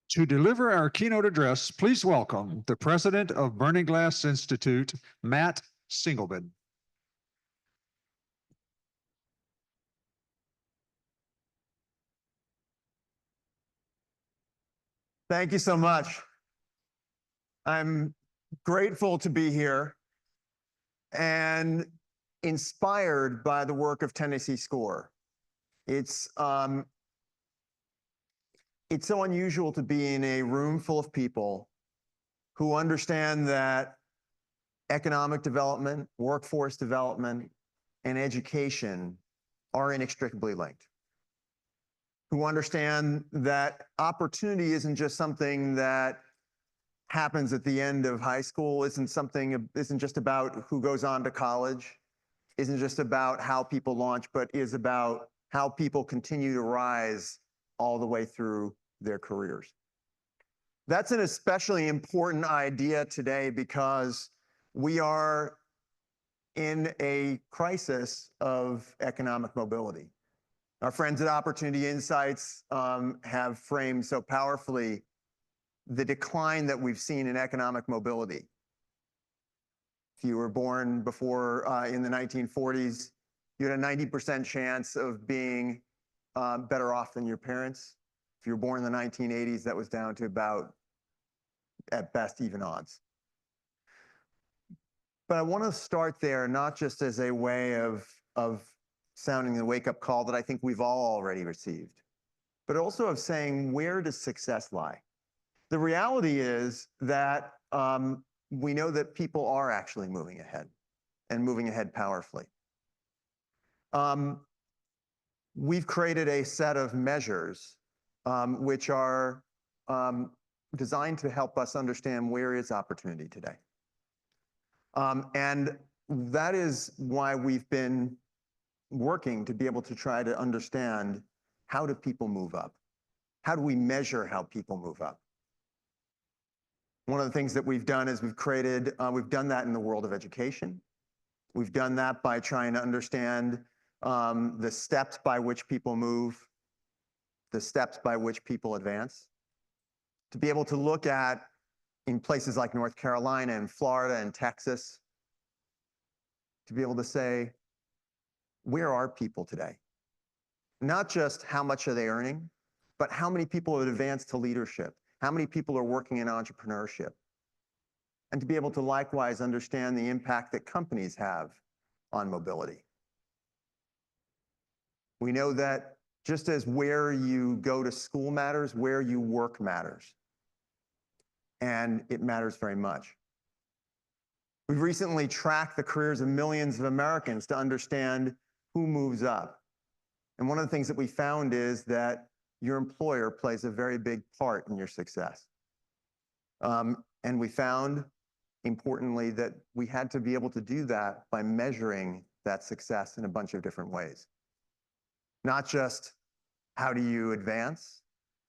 To deliver our keynote address, please welcome the president of Burning Glass Institute, Matt Sigelman. Thank you so much. I'm grateful to be here and inspired by the work of Tennessee Score. It's so unusual to be in a room full of people who understand that economic development, workforce development, and education are inextricably linked. Who understand that opportunity isn't just something that happens at the end of high school, isn't just about who goes on to college, isn't just about how people launch, but is about how people continue to rise all the way through their careers. That's an especially important idea today because we are in a crisis of economic mobility. Our friends at Opportunity Insights have framed so powerfully the decline that we've seen in economic mobility. If you were born before in the 1940s, you had a 90% chance of being better off than your parents. If you were born in the 1980s, that was down to about, at best, even odds. But I want to start there, not just as a way of sounding the wake-up call that I think we've all already received, but also of saying, where does success lie? The reality is that we know that people are actually moving ahead and moving ahead powerfully. We've created a set of measures which are designed to help us understand where is opportunity today. And that is why we've been working to be able to try to understand, how do people move up? How do we measure how people move up? One of the things that we've done is we've done that in the world of education. We've done that by trying to understand the steps by which people move, the steps by which people advance. To be able to look at, in places like North Carolina and Florida and Texas, to be able to say, where are people today? Not just how much are they earning, but how many people have advanced to leadership? How many people are working in entrepreneurship? And to be able to likewise understand the impact that companies have on mobility. We know that just as where you go to school matters, where you work matters. And it matters very much. We've recently tracked the careers of millions of Americans to understand who moves up. And one of the things that we found is that your employer plays a very big part in your success. And we found, importantly, that we had to be able to do that by measuring that success in a bunch of different ways. Not just how do you advance,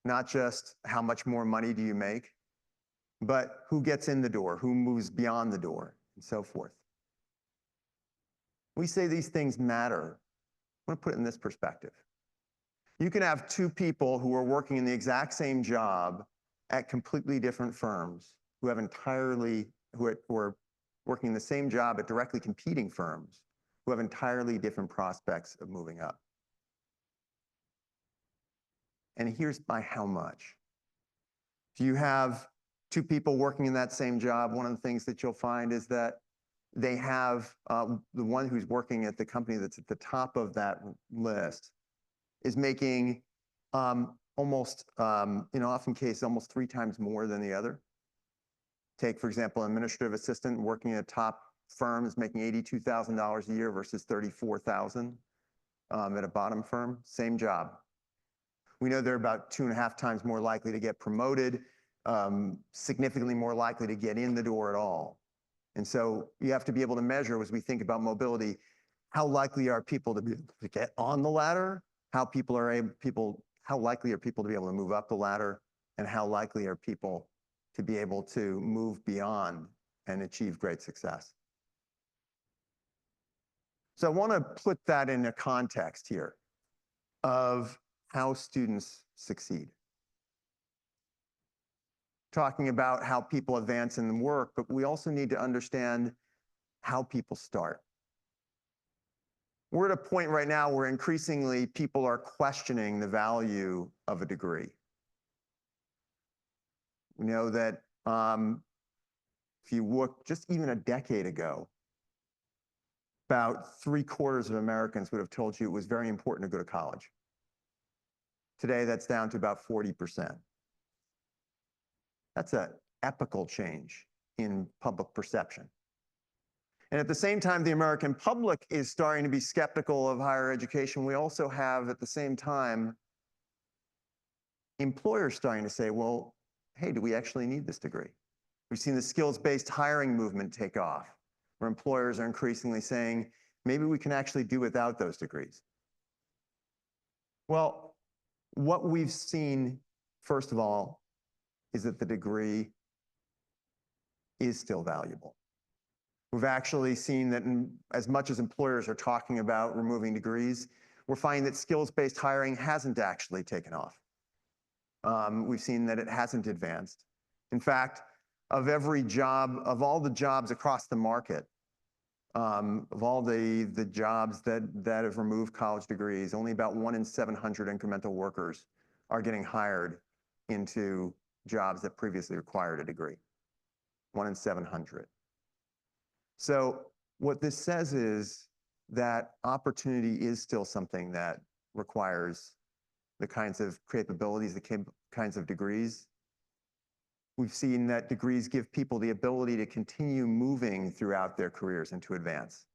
not just how much more money do you make, but who gets in the door, who moves beyond the door, and so forth. We say these things matter. I want to put it in this perspective. You can have two people who are working in the exact same job at completely different firms who are working the same job at directly competing firms who have entirely different prospects of moving up. And here's by how much. If you have two people working in that same job, one of the things that you'll find is that they have, the one who's working at the company that's at the top of that list is making almost, often cases, almost 3 times more than the other. Take, for example, an administrative assistant working at a top firm is making $82,000 a year versus $34,000 at a bottom firm, same job. We know they're about 2.5 times more likely to get promoted, significantly more likely to get in the door at all. And so you have to be able to measure, as we think about mobility, how likely are people to get on the ladder, how likely are people to be able to move up the ladder, and how likely are people to be able to move beyond and achieve great success. So I want to put that in a context here of how students succeed. talking about how people advance in the work, but we also need to understand how people start. We're at a point right now where increasingly people are questioning the value of a degree. We know that if you look just even a decade ago, about 3/4 of Americans would have told you it was very important to go to college. Today, that's down to about 40%. That's an epochal change in public perception. And at the same time, the American public is starting to be skeptical of higher education. We also have, at the same time, employers starting to say, well, hey, do we actually need this degree? We've seen the skills-based hiring movement take off, where employers are increasingly saying, maybe we can actually do without those degrees. Well, what we've seen, first of all, is that the degree is still valuable. We've actually seen that as much as employers are talking about removing degrees, we're finding that skills-based hiring hasn't actually taken off. We've seen that it hasn't advanced. In fact, of every job, of all the jobs across the market, of all the jobs that have removed college degrees, only about 1 in 700 incremental workers are getting hired into jobs that previously required a degree. 1 in 700. So what this says is that opportunity is still something that requires the kinds of capabilities, the kinds of degrees. We've seen that degrees give people the ability to continue moving throughout their careers and to advance,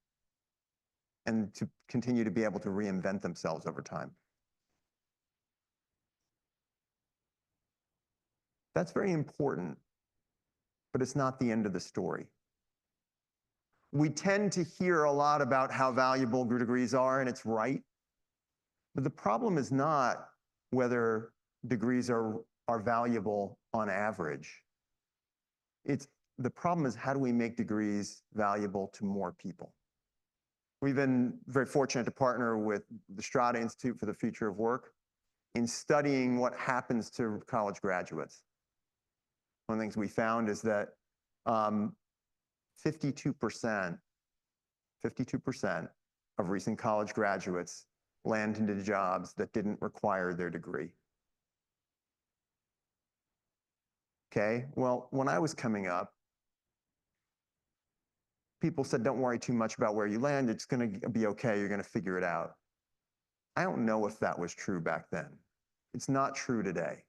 and to continue to be able to reinvent themselves over time. That's very important, but it's not the end of the story. We tend to hear a lot about how valuable degrees are, and it's right. But the problem is not whether degrees are valuable on average. The problem is, how do we make degrees valuable to more people? We've been very fortunate to partner with the Strada Institute for the Future of Work in studying what happens to college graduates. One of the things we found is that 52% of recent college graduates land into jobs that didn't require their degree. Okay, well, when I was coming up, people said, don't worry too much about where you land, it's gonna be okay, you're gonna figure it out. I don't know if that was true back then. It's not true today.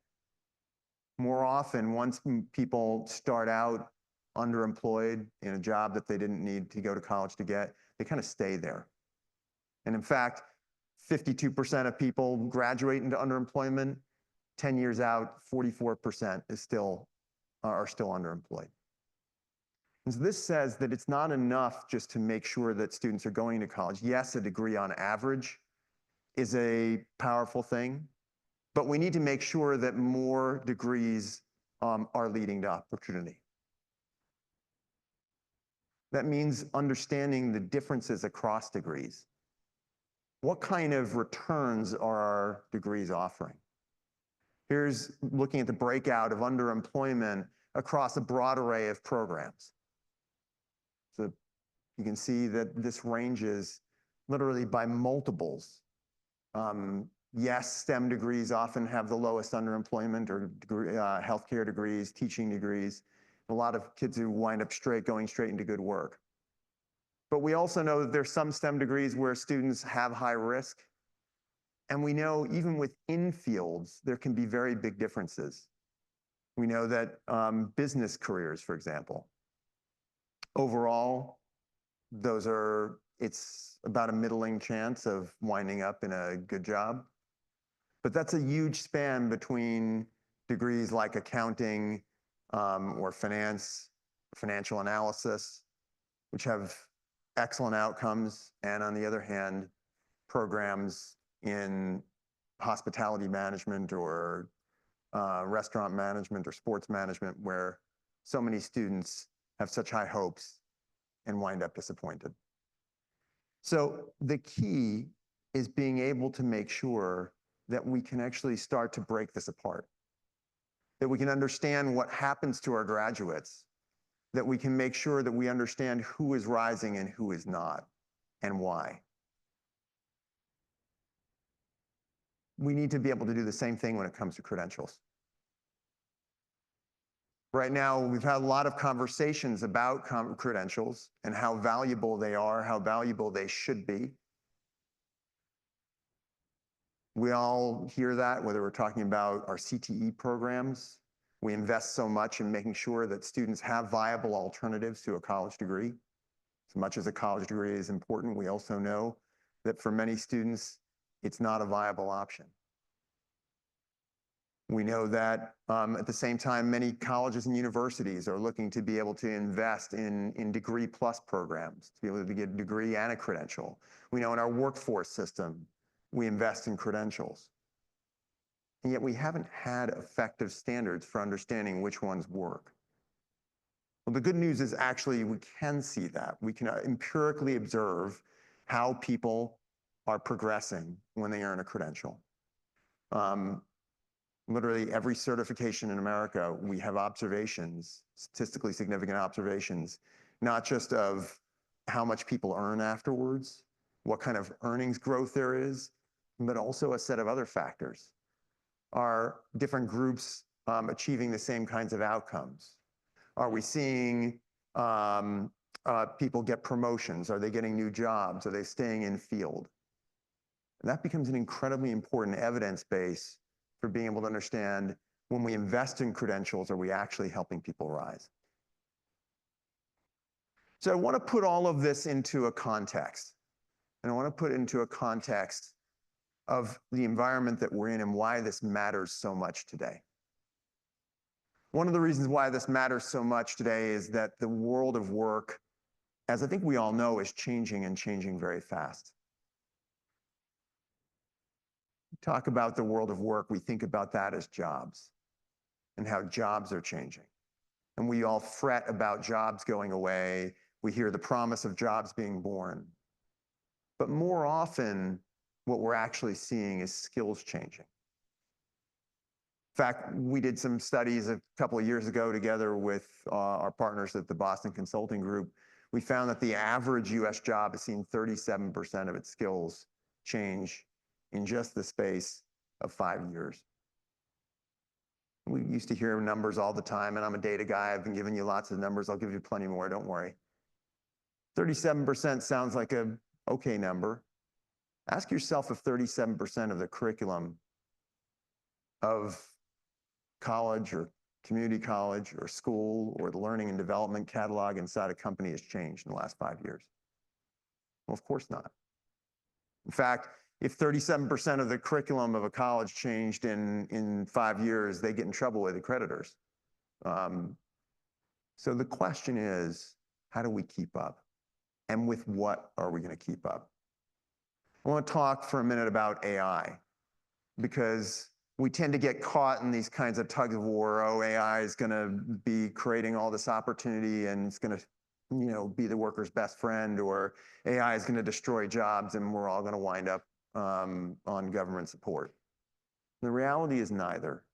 More often, once people start out underemployed in a job that they didn't need to go to college to get, they kind of stay there. And in fact, 52% of people graduate into underemployment. 10 years out, 44% are still underemployed. And so this says that it's not enough just to make sure that students are going to college. Yes, a degree on average is a powerful thing, but we need to make sure that more degrees are leading to opportunity. That means understanding the differences across degrees. What kind of returns are our degrees offering? Here's looking at the breakout of underemployment across a broad array of programs. So you can see that this ranges literally by multiples. Yes, STEM degrees often have the lowest underemployment, or healthcare degrees, teaching degrees. A lot of kids who wind up going straight into good work. But we also know that there's some STEM degrees where students have high risk. And we know even within fields, there can be very big differences. We know that business careers, for example, overall, it's about a middling chance of winding up in a good job. But that's a huge span between degrees like accounting or finance, financial analysis, which have excellent outcomes, and on the other hand, programs in hospitality management or restaurant management or sports management, where so many students have such high hopes and wind up disappointed. So the key is being able to make sure that we can actually start to break this apart. that we can understand what happens to our graduates, that we can make sure that we understand who is rising and who is not, and why. We need to be able to do the same thing when it comes to credentials. Right now, we've had a lot of conversations about credentials and how valuable they are, how valuable they should be. We all hear that, whether we're talking about our CTE programs. We invest so much in making sure that students have viable alternatives to a college degree. As much as a college degree is important, we also know that for many students, it's not a viable option. We know that at the same time, many colleges and universities are looking to be able to invest in degree plus programs, to be able to get a degree and a credential. We know in our workforce system, we invest in credentials. And yet we haven't had effective standards for understanding which ones work. Well, the good news is actually we can see that. We can empirically observe how people are progressing when they earn a credential. Literally every certification in America, we have observations, statistically significant observations, not just of how much people earn afterwards, what kind of earnings growth there is, but also a set of other factors. Are different groups achieving the same kinds of outcomes? Are we seeing people get promotions? Are they getting new jobs? Are they staying in field? And that becomes an incredibly important evidence base for being able to understand when we invest in credentials, are we actually helping people rise? So I want to put all of this into a context. And I want to put it into a context of the environment that we're in and why this matters so much today. One of the reasons why this matters so much today is that the world of work, as I think we all know, is changing and changing very fast. Talk about the world of work, we think about that as jobs and how jobs are changing. And we all fret about jobs going away. We hear the promise of jobs being born. But more often, what we're actually seeing is skills changing. In fact, we did some studies a couple of years ago together with our partners at the Boston Consulting Group. We found that the average US job has seen 37% of its skills change in just the space of 5 years. We used to hear numbers all the time, and I'm a data guy. I've been giving you lots of numbers. I'll give you plenty more, don't worry. 37% sounds like an okay number. Ask yourself if 37% of the curriculum of college or community college or school or the learning and development catalog inside a company has changed in the last 5 years. Well, of course not. In fact, if 37% of the curriculum of a college changed in 5 years, they get in trouble with the creditors. So the question is, how do we keep up? And with what are we going to keep up? I want to talk for a minute about AI, because we tend to get caught in these kinds of tug of war. Oh, AI is going to be creating all this opportunity and it's going to, be the worker's best friend, or AI is going to destroy jobs and we're all going to wind up on government support. The reality is neither,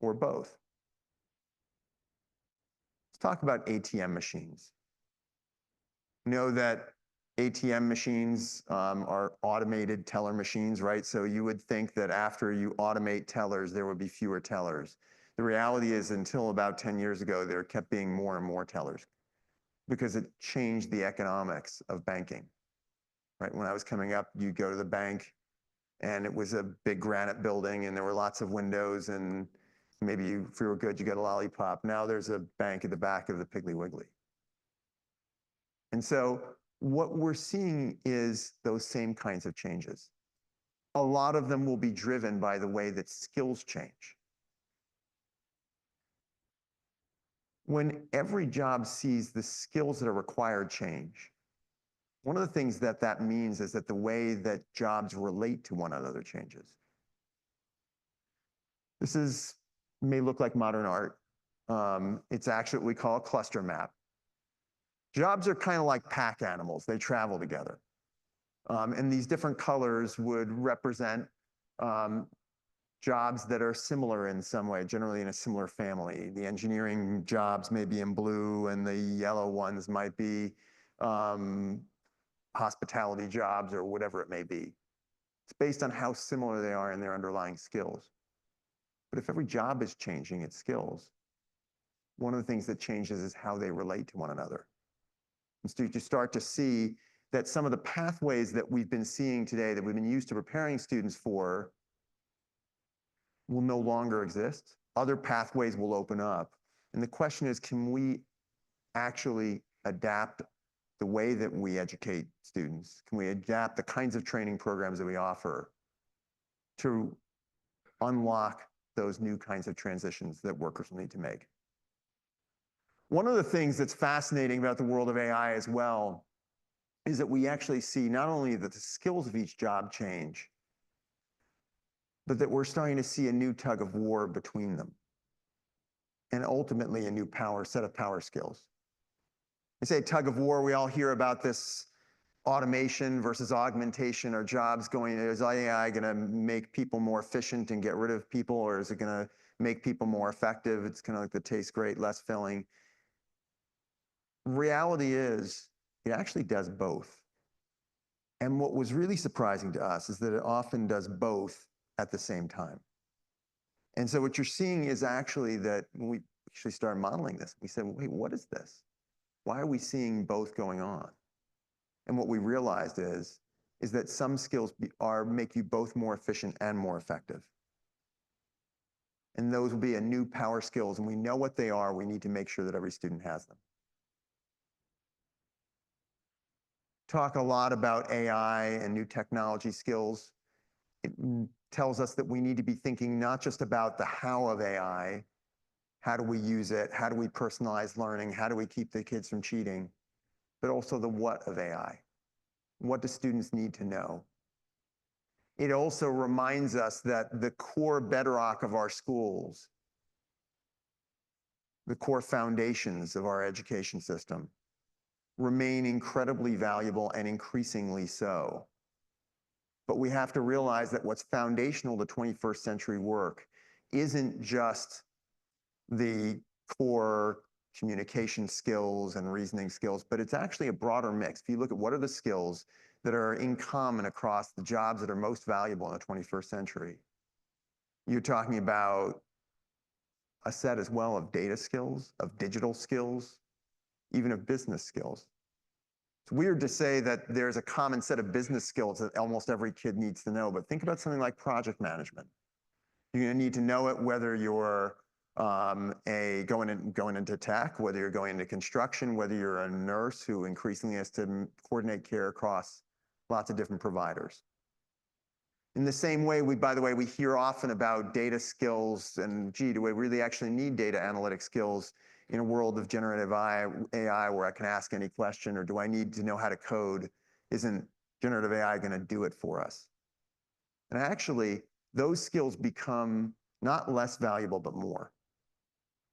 or both. Let's talk about ATM machines. Know that ATM machines are automated teller machines, right? So you would think that after you automate tellers, there would be fewer tellers. The reality is, until about 10 years ago, there kept being more and more tellers because it changed the economics of banking, right? When I was coming up, you'd go to the bank and it was a big granite building and there were lots of windows and maybe if you were good, you got a lollipop. Now there's a bank at the back of the Piggly Wiggly. And so what we're seeing is those same kinds of changes. A lot of them will be driven by the way that skills change. When every job sees the skills that are required change, one of the things that means is that the way that jobs relate to one another changes. This may look like modern art. It's actually what we call a cluster map. Jobs are kind of like pack animals. They travel together. And these different colors would represent jobs that are similar in some way, generally in a similar family. The engineering jobs may be in blue and the yellow ones might be hospitality jobs or whatever it may be. It's based on how similar they are in their underlying skills. But if every job is changing its skills, one of the things that changes is how they relate to one another. And so you start to see that some of the pathways that we've been seeing today, that we've been used to preparing students for, will no longer exist. Other pathways will open up. And the question is, can we actually adapt the way that we educate students? Can we adapt the kinds of training programs that we offer to unlock those new kinds of transitions that workers will need to make? One of the things that's fascinating about the world of AI as well is that we actually see not only that the skills of each job change, but that we're starting to see a new tug of war between them, and ultimately a new set of power skills. I say tug of war, we all hear about this automation versus augmentation. Are jobs going, is AI going to make people more efficient and get rid of people, or is it going to make people more effective? It's kind of like the taste great, less filling. Reality is, it actually does both. And what was really surprising to us is that it often does both at the same time. And so what you're seeing is actually that when we actually started modeling this, we said, wait, what is this? Why are we seeing both going on? And what we realized is that some skills make you both more efficient and more effective. And those will be a new power skills, and we know what they are. We need to make sure that every student has them. Talk a lot about AI and new technology skills. It tells us that we need to be thinking not just about the how of AI, how do we use it, how do we personalize learning, how do we keep the kids from cheating, but also the what of AI. What do students need to know? It also reminds us that the core bedrock of our schools, the core foundations of our education system, remain incredibly valuable and increasingly so. But we have to realize that what's foundational to 21st century work isn't just the core communication skills and reasoning skills, but it's actually a broader mix. If you look at what are the skills that are in common across the jobs that are most valuable in the 21st century, you're talking about a set as well of data skills, of digital skills, even of business skills. It's weird to say that there's a common set of business skills that almost every kid needs to know, but think about something like project management. You're going to need to know it whether you're going into tech, whether you're going into construction, whether you're a nurse who increasingly has to coordinate care across lots of different providers. In the same way, by the way, we hear often about data skills and, gee, do we really actually need data analytic skills in a world of generative AI where I can ask any question, or do I need to know how to code? Isn't generative AI going to do it for us? And actually, those skills become not less valuable, but more.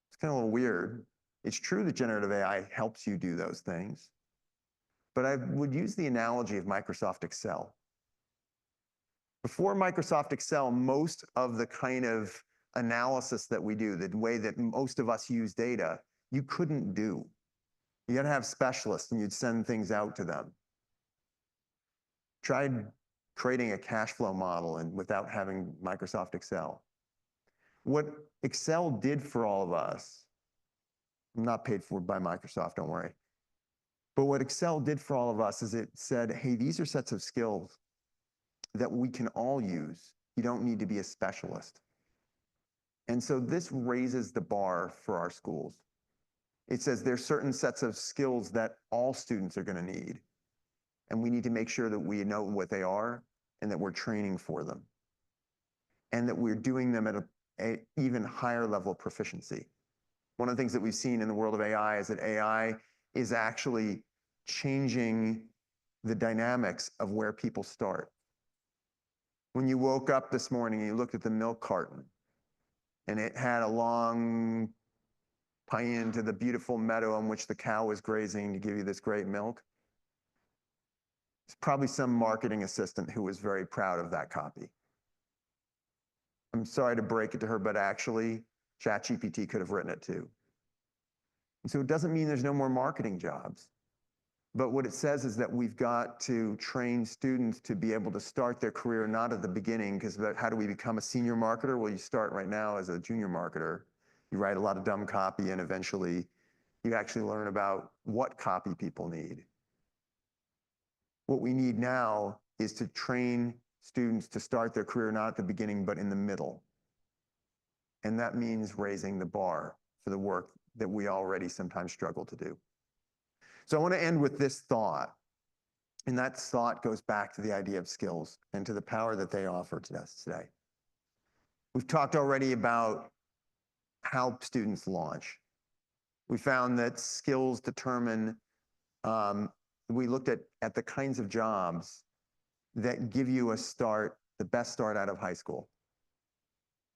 It's kind of a little weird. It's true that generative AI helps you do those things, but I would use the analogy of Microsoft Excel. Before Microsoft Excel, most of the kind of analysis that we do, the way that most of us use data, you couldn't do. You got to have specialists, and you'd send things out to them. Tried creating a cash flow model without having Microsoft Excel. What Excel did for all of us, I'm not paid for by Microsoft, don't worry. But what Excel did for all of us is it said, hey, these are sets of skills that we can all use. You don't need to be a specialist. And so this raises the bar for our schools. It says there's certain sets of skills that all students are going to need. And we need to make sure that we know what they are and that we're training for them. And that we're doing them at an even higher level of proficiency. One of the things that we've seen in the world of AI is that AI is actually changing the dynamics of where people start. When you woke up this morning and you looked at the milk carton, and it had a long tie into the beautiful meadow on which the cow was grazing to give you this great milk, it's probably some marketing assistant who was very proud of that copy. I'm sorry to break it to her, but actually ChatGPT could have written it too. And so it doesn't mean there's no more marketing jobs. But what it says is that we've got to train students to be able to start their career not at the beginning, because how do we become a senior marketer? Well, you start right now as a junior marketer. You write a lot of dumb copy, and eventually you actually learn about what copy people need. What we need now is to train students to start their career not at the beginning, but in the middle. And that means raising the bar for the work that we already sometimes struggle to do. So I want to end with this thought. And that thought goes back to the idea of skills and to the power that they offer to us today. We've talked already about how students launch. We found that skills determine, we looked at the kinds of jobs that give you a start, the best start out of high school.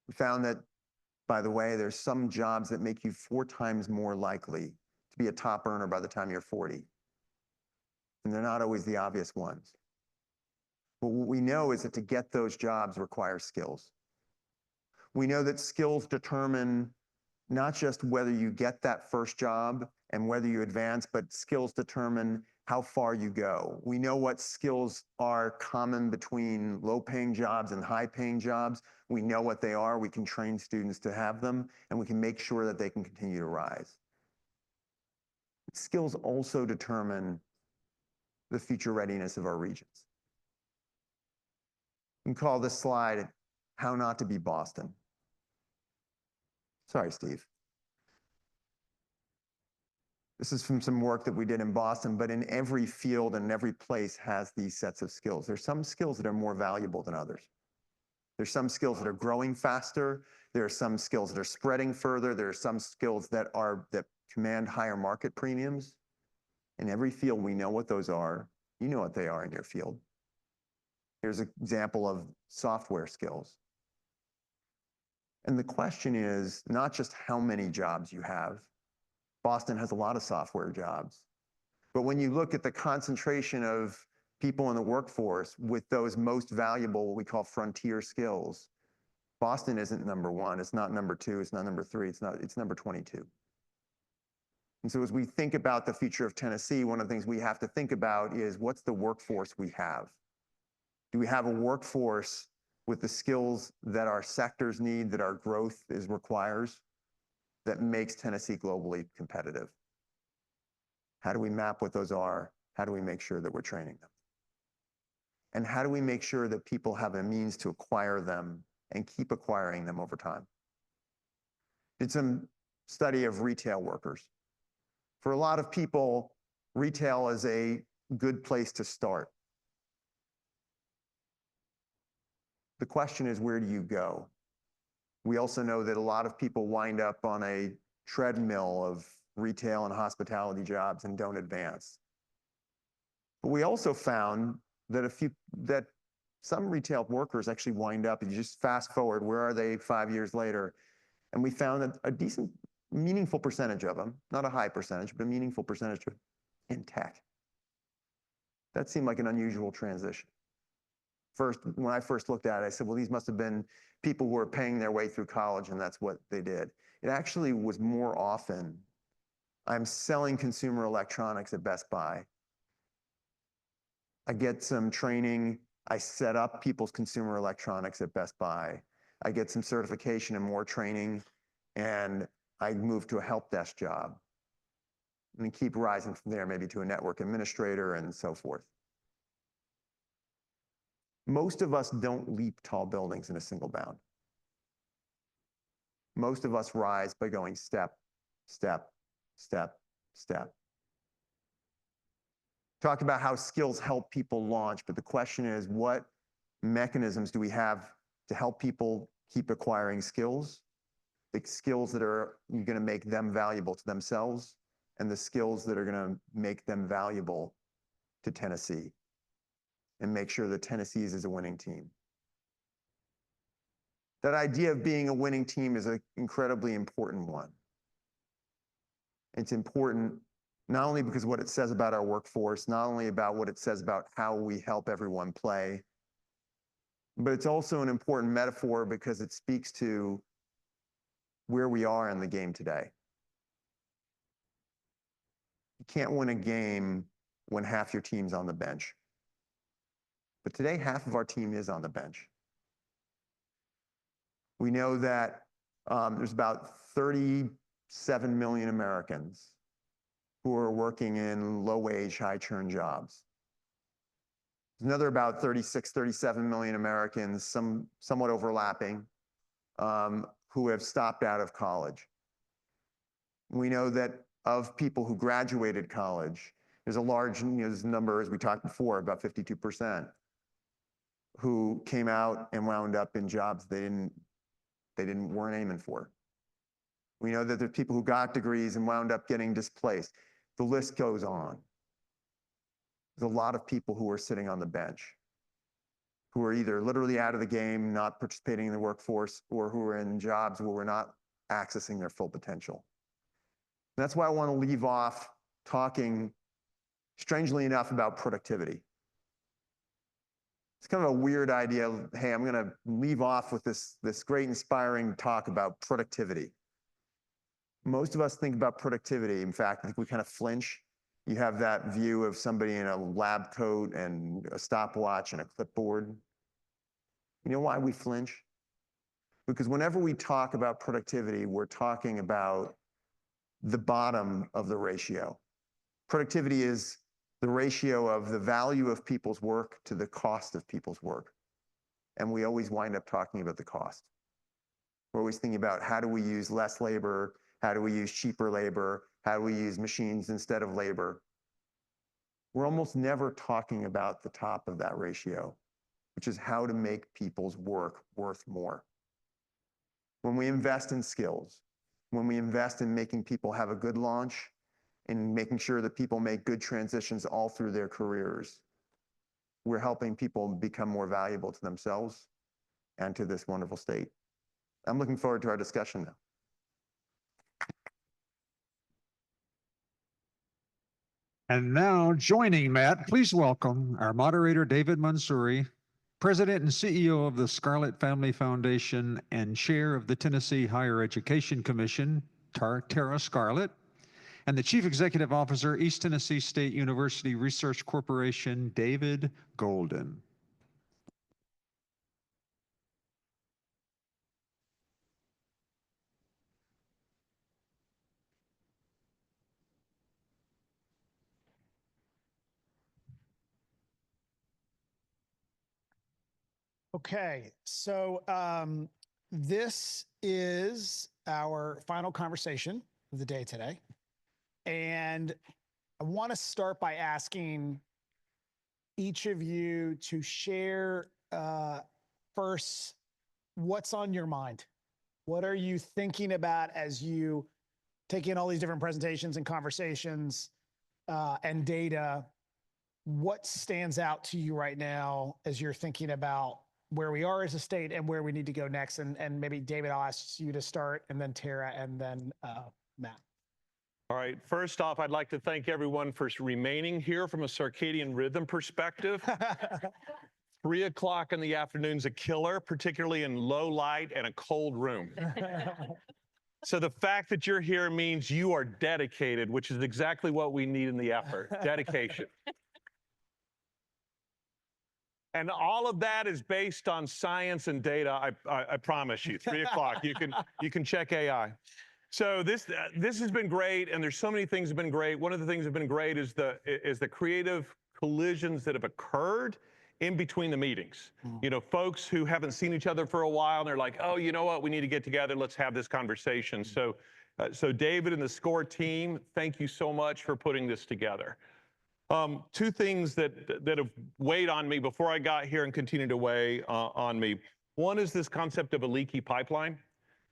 We found that, by the way, there's some jobs that make you 4 times more likely to be a top earner by the time you're 40. And they're not always the obvious ones. But what we know is that to get those jobs requires skills. We know that skills determine not just whether you get that first job and whether you advance, but skills determine how far you go. We know what skills are common between low-paying jobs and high-paying jobs. We know what they are. We can train students to have them, and we can make sure that they can continue to rise. Skills also determine the future readiness of our regions. You can call this slide "How Not to Be Boston." Sorry, Steve. This is from some work that we did in Boston, but in every field and every place has these sets of skills. There's some skills that are more valuable than others. There's some skills that are growing faster. There are some skills that are spreading further. There are some skills that command higher market premiums. In every field, we know what those are. You know what they are in your field. Here's an example of software skills. And the question is not just how many jobs you have. Boston has a lot of software jobs. But when you look at the concentration of people in the workforce with those most valuable, what we call frontier skills, Boston isn't number 1. It's not number 2. It's not number 3. It's number 22. And so as we think about the future of Tennessee, one of the things we have to think about is what's the workforce we have? Do we have a workforce with the skills that our sectors need, that our growth requires, that makes Tennessee globally competitive? How do we map what those are? How do we make sure that we're training them? And how do we make sure that people have a means to acquire them and keep acquiring them over time? Did some study of retail workers. For a lot of people, retail is a good place to start. The question is, where do you go? We also know that a lot of people wind up on a treadmill of retail and hospitality jobs and don't advance. But we also found that some retail workers actually wind up, and you just fast forward, where are they 5 years later? And we found that a decent, meaningful percentage of them, not a high percentage, but a meaningful percentage in tech. That seemed like an unusual transition. When I first looked at it, I said, well, these must have been people who were paying their way through college, and that's what they did. It actually was more often, I'm selling consumer electronics at Best Buy. I get some training. I set up people's consumer electronics at Best Buy. I get some certification and more training, and I move to a help desk job. And then keep rising from there, maybe to a network administrator and so forth. Most of us don't leap tall buildings in a single bound. Most of us rise by going step, step, step, step. Talked about how skills help people launch, but the question is, what mechanisms do we have to help people keep acquiring skills? The skills that are going to make them valuable to themselves, and the skills that are going to make them valuable to Tennessee, and make sure that Tennessee is a winning team. That idea of being a winning team is an incredibly important one. It's important not only because of what it says about our workforce, not only about what it says about how we help everyone play, but it's also an important metaphor because it speaks to where we are in the game today. You can't win a game when half your team's on the bench. But today, half of our team is on the bench. We know that there's about 37 million Americans who are working in low-wage, high-churn jobs. There's another about 36, 37 million Americans, somewhat overlapping, who have stopped out of college. We know that of people who graduated college, there's a large number, as we talked before, about 52%, who came out and wound up in jobs they weren't aiming for. We know that there's people who got degrees and wound up getting displaced. The list goes on. There's a lot of people who are sitting on the bench, who are either literally out of the game, not participating in the workforce, or who are in jobs where we're not accessing their full potential. And that's why I want to leave off talking, strangely enough, about productivity. It's kind of a weird idea. Hey, I'm going to leave off with this great inspiring talk about productivity. Most of us think about productivity. In fact, I think we kind of flinch. You have that view of somebody in a lab coat and a stopwatch and a clipboard. You know why we flinch? Because whenever we talk about productivity, we're talking about the bottom of the ratio. Productivity is the ratio of the value of people's work to the cost of people's work. And we always wind up talking about the cost. We're always thinking about how do we use less labor, how do we use cheaper labor, how do we use machines instead of labor. We're almost never talking about the top of that ratio, which is how to make people's work worth more. When we invest in skills, when we invest in making people have a good launch, in making sure that people make good transitions all through their careers, we're helping people become more valuable to themselves and to this wonderful state. I'm looking forward to our discussion now. And now joining Matt, please welcome our moderator, David Mansouri, President and CEO of the Scarlett Family Foundation and Chair of the Tennessee Higher Education Commission, Tara Scarlett, and the Chief Executive Officer, East Tennessee State University Research Corporation, David Golden. Okay, so this is our final conversation of the day today. And I want to start by asking each of you to share first what's on your mind. What are you thinking about as you take in all these different presentations and conversations and data? What stands out to you right now as you're thinking about where we are as a state and where we need to go next? And maybe David, I'll ask you to start, and then Tara, and then Matt. All right, first off, I'd like to thank everyone for remaining here from a circadian rhythm perspective. 3 o'clock in the afternoon's a killer, particularly in low light and a cold room. So the fact that you're here means you are dedicated, which is exactly what we need in the effort, dedication. And all of that is based on science and data, I promise you. 3 o'clock, you can check AI. So this has been great, and there's so many things that have been great. One of the things that have been great is the creative collisions that have occurred in between the meetings. You know, folks who haven't seen each other for a while, and they're like, oh, you know what, we need to get together, let's have this conversation. So David and the SCORE team, thank you so much for putting this together. 2 things that have weighed on me before I got here and continue to weigh on me. One is this concept of a leaky pipeline.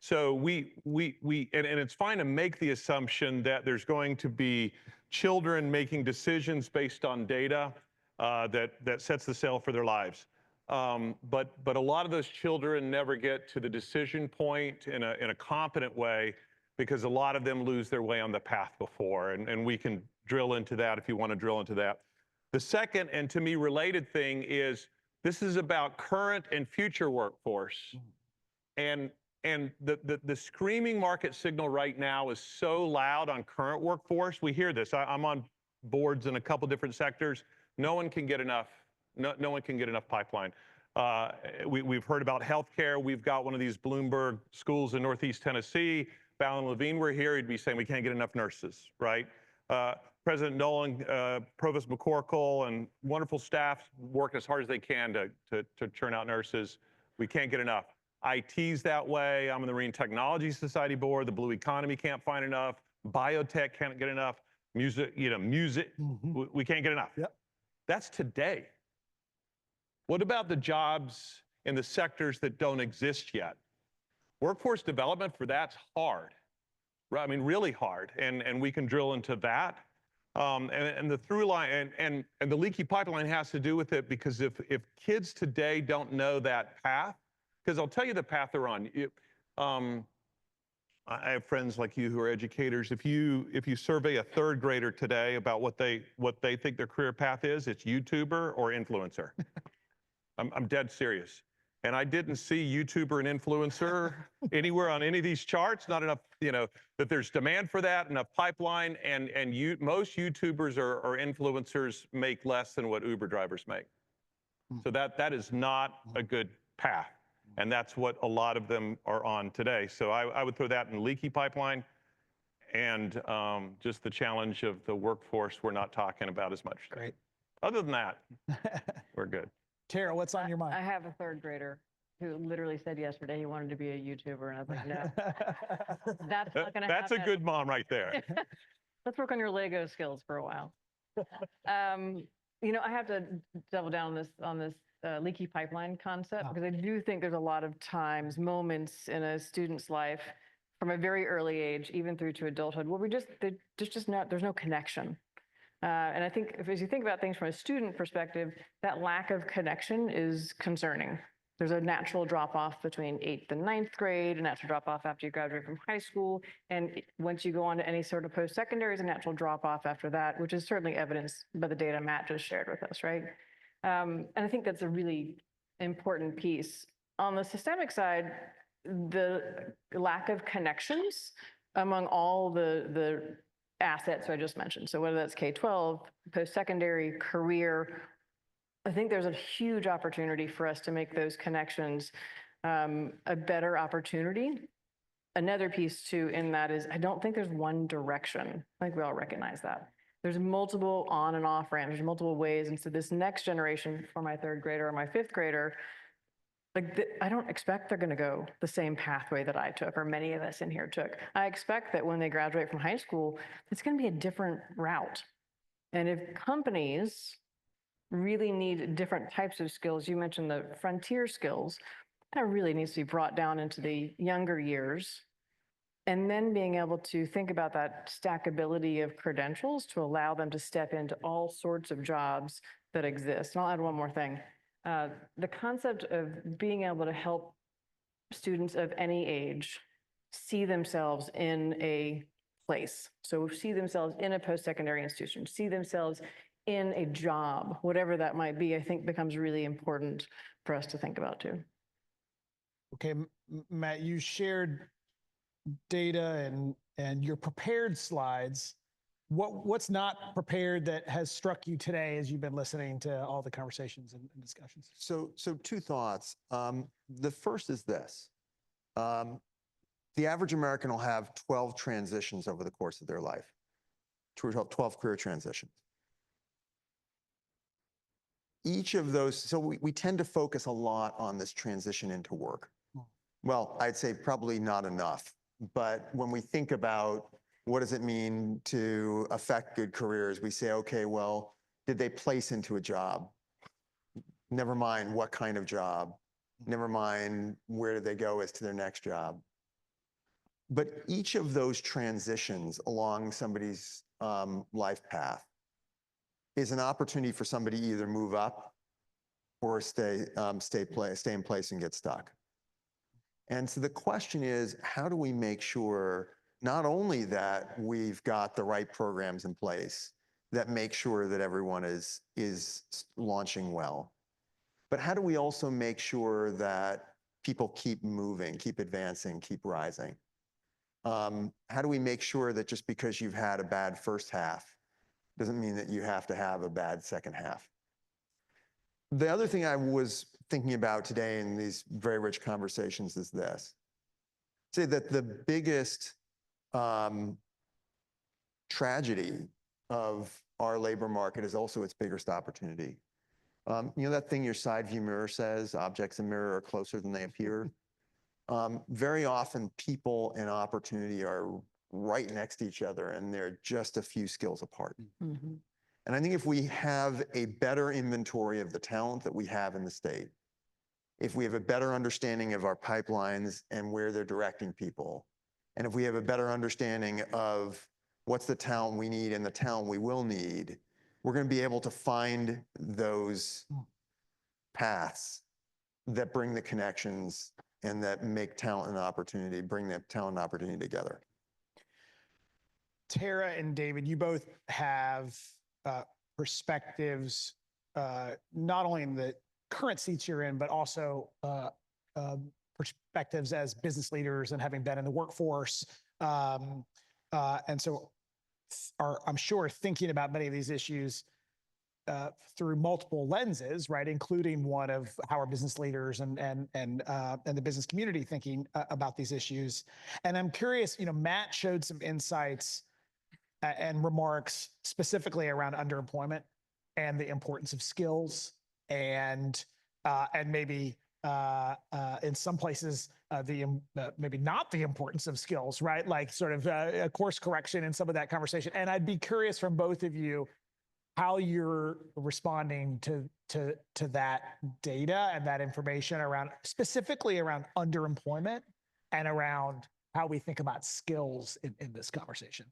So and it's fine to make the assumption that there's going to be children making decisions based on data that sets the sail for their lives. But a lot of those children never get to the decision point in a competent way, because a lot of them lose their way on the path before. And we can drill into that if you want to drill into that. The second, and to me related thing, is This is about current and future workforce. And the screaming market signal right now is so loud on current workforce. We hear this. I'm on boards in a couple different sectors. No one can get enough. No one can get enough pipeline. We've heard about healthcare. We've got one of these Bloomberg schools in Northeast Tennessee. Fallon Levine were here. He'd be saying we can't get enough nurses, right? President Nolan, Provost McCorkle, and wonderful staff work as hard as they can to churn out nurses. We can't get enough. IT's that way. I'm on the Marine Technology Society board. The blue economy can't find enough. Biotech can't get enough. Music, we can't get enough. Yep. That's today. What about the jobs in the sectors that don't exist yet? Workforce development for that's hard. I mean, really hard. And we can drill into that. And the through line and the leaky pipeline has to do with it, because if kids today don't know that path, because I'll tell you the path they're on. I have friends like you who are educators. If you survey a third grader today about what they think their career path is, it's YouTuber or influencer. I'm dead serious. And I didn't see YouTuber and influencer anywhere on any of these charts. Not enough, that there's demand for that, enough pipeline, and most YouTubers or influencers make less than what Uber drivers make. So that is not a good path. And that's what a lot of them are on today. So I would throw that in leaky pipeline, and just the challenge of the workforce we're not talking about as much. Great. Other than that, we're good. Tara, what's on your mind? I have a third grader who literally said yesterday he wanted to be a YouTuber, and I was like, no, that's not going to happen. That's a good mom right there. Let's work on your Lego skills for a while. I have to double down on this leaky pipeline concept, because I do think there's a lot of times, moments in a student's life from a very early age, even through to adulthood, where there's no connection. And I think as you think about things from a student perspective, that lack of connection is concerning. There's a natural drop-off between 8th and 9th grade, a natural drop-off after you graduate from high school. And once you go on to any sort of post-secondary, is a natural drop-off after that, which is certainly evidenced by the data Matt just shared with us, right? And I think that's a really important piece. On the systemic side, the lack of connections among all the assets I just mentioned. So whether that's K-12, post-secondary, career, I think there's a huge opportunity for us to make those connections a better opportunity. Another piece too in that is I don't think there's one direction. I think we all recognize that. There's multiple on and off ramps, there's multiple ways. And so this next generation for my third grader or my fifth grader, I don't expect they're going to go the same pathway that I took, or many of us in here took. I expect that when they graduate from high school, it's going to be a different route. And if companies really need different types of skills, you mentioned the frontier skills, that really needs to be brought down into the younger years. And then being able to think about that stackability of credentials to allow them to step into all sorts of jobs that exist. And I'll add one more thing. The concept of being able to help students of any age see themselves in a place. So see themselves in a post-secondary institution, see themselves in a job, whatever that might be, I think becomes really important for us to think about too. Okay, Matt, you shared data and your prepared slides. What's not prepared that has struck you today as you've been listening to all the conversations and discussions? So two thoughts. The first is this. The average American will have 12 transitions over the course of their life, 12 career transitions. Each of those, so we tend to focus a lot on this transition into work. Well, I'd say probably not enough. But when we think about what does it mean to affect good careers, we say, okay, well, did they place into a job? Never mind what kind of job. Never mind where did they go as to their next job. But each of those transitions along somebody's life path is an opportunity for somebody to either move up or stay in place and get stuck. And so the question is, how do we make sure not only that we've got the right programs in place that make sure that everyone is launching well, But how do we also make sure that people keep moving, keep advancing, keep rising? How do we make sure that just because you've had a bad first half doesn't mean that you have to have a bad second half? The other thing I was thinking about today in these very rich conversations is this. Say that the biggest tragedy of our labor market is also its biggest opportunity. You know that thing your side view mirror says, objects in mirror are closer than they appear? Very often people and opportunity are right next to each other and they're just a few skills apart. Mm-hmm. And I think if we have a better inventory of the talent that we have in the state, if we have a better understanding of our pipelines and where they're directing people, and if we have a better understanding of what's the talent we need and the talent we will need, we're going to be able to find those paths that bring the connections and that make talent and opportunity, bring that talent and opportunity together. Tara and David, you both have perspectives, not only in the current seats you're in, but also perspectives as business leaders and having been in the workforce. And so are, I'm sure, thinking about many of these issues through multiple lenses, right, including one of how are business leaders and the business community thinking about these issues. And I'm curious, you know, Matt showed some insights and remarks specifically around underemployment and the importance of skills and maybe in some places maybe not the importance of skills, right? Like sort of a course correction in some of that conversation. And I'd be curious from both of you how you're responding to that data and that information around specifically around underemployment and around how we think about skills in this conversation.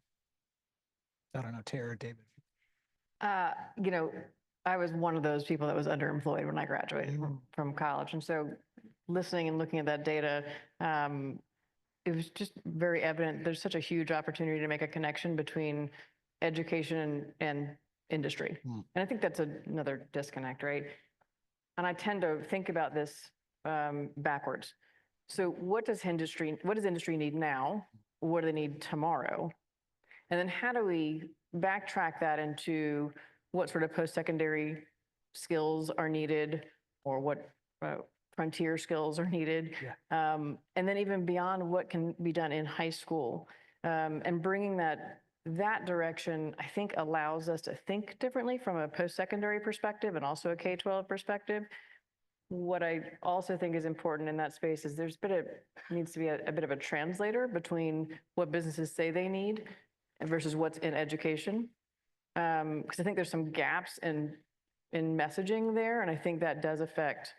I don't know, Tara or David. You know, I was one of those people that was underemployed when I graduated from college. And so listening and looking at that data, it was just very evident there's such a huge opportunity to make a connection between education and industry. And I think that's another disconnect, right? And I tend to think about this backwards. So what does industry need now? What do they need tomorrow? And then how do we backtrack that into what sort of post-secondary skills are needed or what frontier skills are needed? Yeah. And then even beyond what can be done in high school and bringing that direction, I think allows us to think differently from a post-secondary perspective and also a K-12 perspective. What I also think is important in that space is needs to be a bit of a translator between what businesses say they need versus what's in education. Because I think there's some gaps in messaging there, and I think that does affect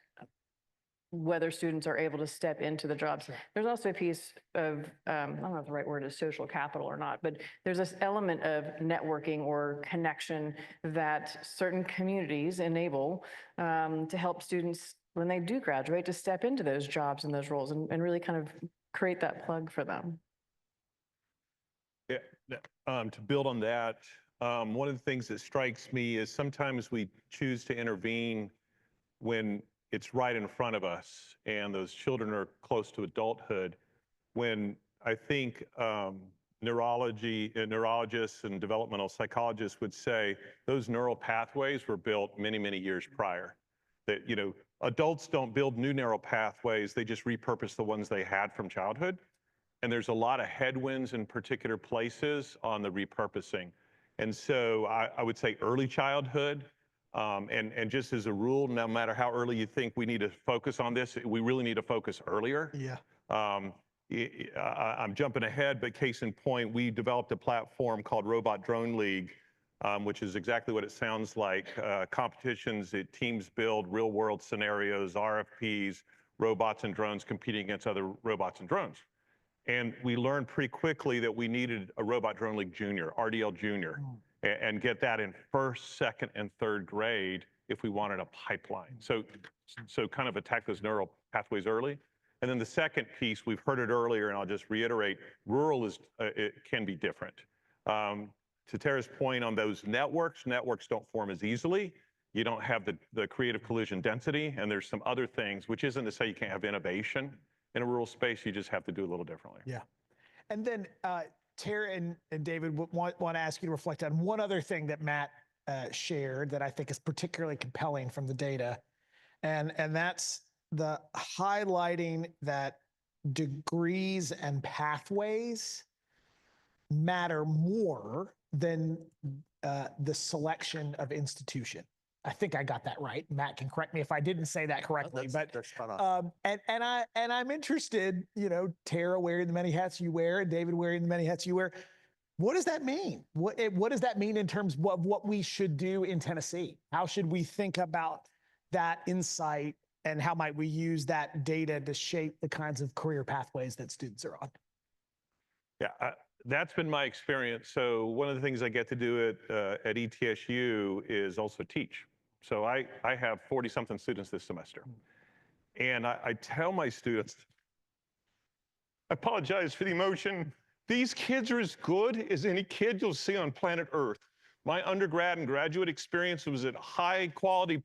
whether students are able to step into the jobs. Sure. There's also a piece of, I don't know if the right word is social capital or not, but there's this element of networking or connection that certain communities enable to help students when they do graduate to step into those jobs and those roles and really kind of create that plug for them. Yeah, to build on that, one of the things that strikes me is sometimes we choose to intervene when it's right in front of us and those children are close to adulthood, when I think neurologists and developmental psychologists would say those neural pathways were built many, many years prior. That, you know, adults don't build new neural pathways, they just repurpose the ones they had from childhood. And there's a lot of headwinds in particular places on the repurposing. And so I would say early childhood, and just as a rule, no matter how early you think we need to focus on this, we really need to focus earlier. Yeah. I'm jumping ahead, but case in point, we developed a platform called Robot Drone League, which is exactly what it sounds like. Competitions that teams build real world scenarios, RFPs, robots and drones competing against other robots and drones. And we learned pretty quickly that we needed a Robot Drone League Junior, RDL Junior, and get that in first, second, and third grade if we wanted a pipeline. So kind of attack those neural pathways early. And then the second piece, we've heard it earlier, and I'll just reiterate, rural it can be different. To Tara's point on those networks don't form as easily. You don't have the creative collision density, and there's some other things, which isn't to say you can't have innovation in a rural space. You just have to do it a little differently. Yeah. And then Tara and David want to ask you to reflect on one other thing that Matt shared that I think is particularly compelling from the data. And that's the highlighting that degrees and pathways matter more than the selection of institution. I think I got that right. Matt can correct me if I didn't say that correctly. That's spot on. And I'm interested, you know, Tara wearing the many hats you wear, and David wearing the many hats you wear. What does that mean? What does that mean in terms of what we should do in Tennessee? How should we think about that insight, and how might we use that data to shape the kinds of career pathways that students are on? Yeah, that's been my experience. So one of the things I get to do at ETSU is also teach. So I have 40-something students this semester. And I tell my students, I apologize for the emotion. These kids are as good as any kid you'll see on planet Earth. My undergrad and graduate experience was at high quality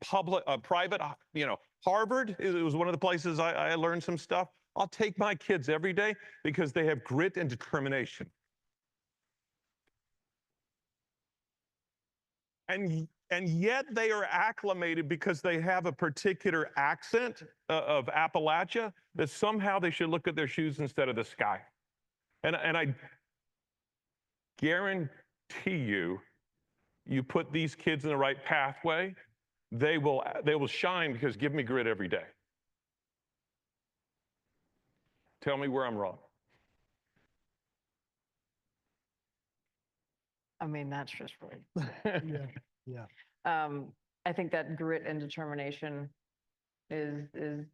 private, Harvard. It was one of the places I learned some stuff. I'll take my kids every day because they have grit and determination. And yet they are acclimated because they have a particular accent of Appalachia that somehow they should look at their shoes instead of the sky. And I guarantee you put these kids in the right pathway, they will shine because give me grit every day. Tell me where I'm wrong. I mean, that's just right. Yeah. I think that grit and determination is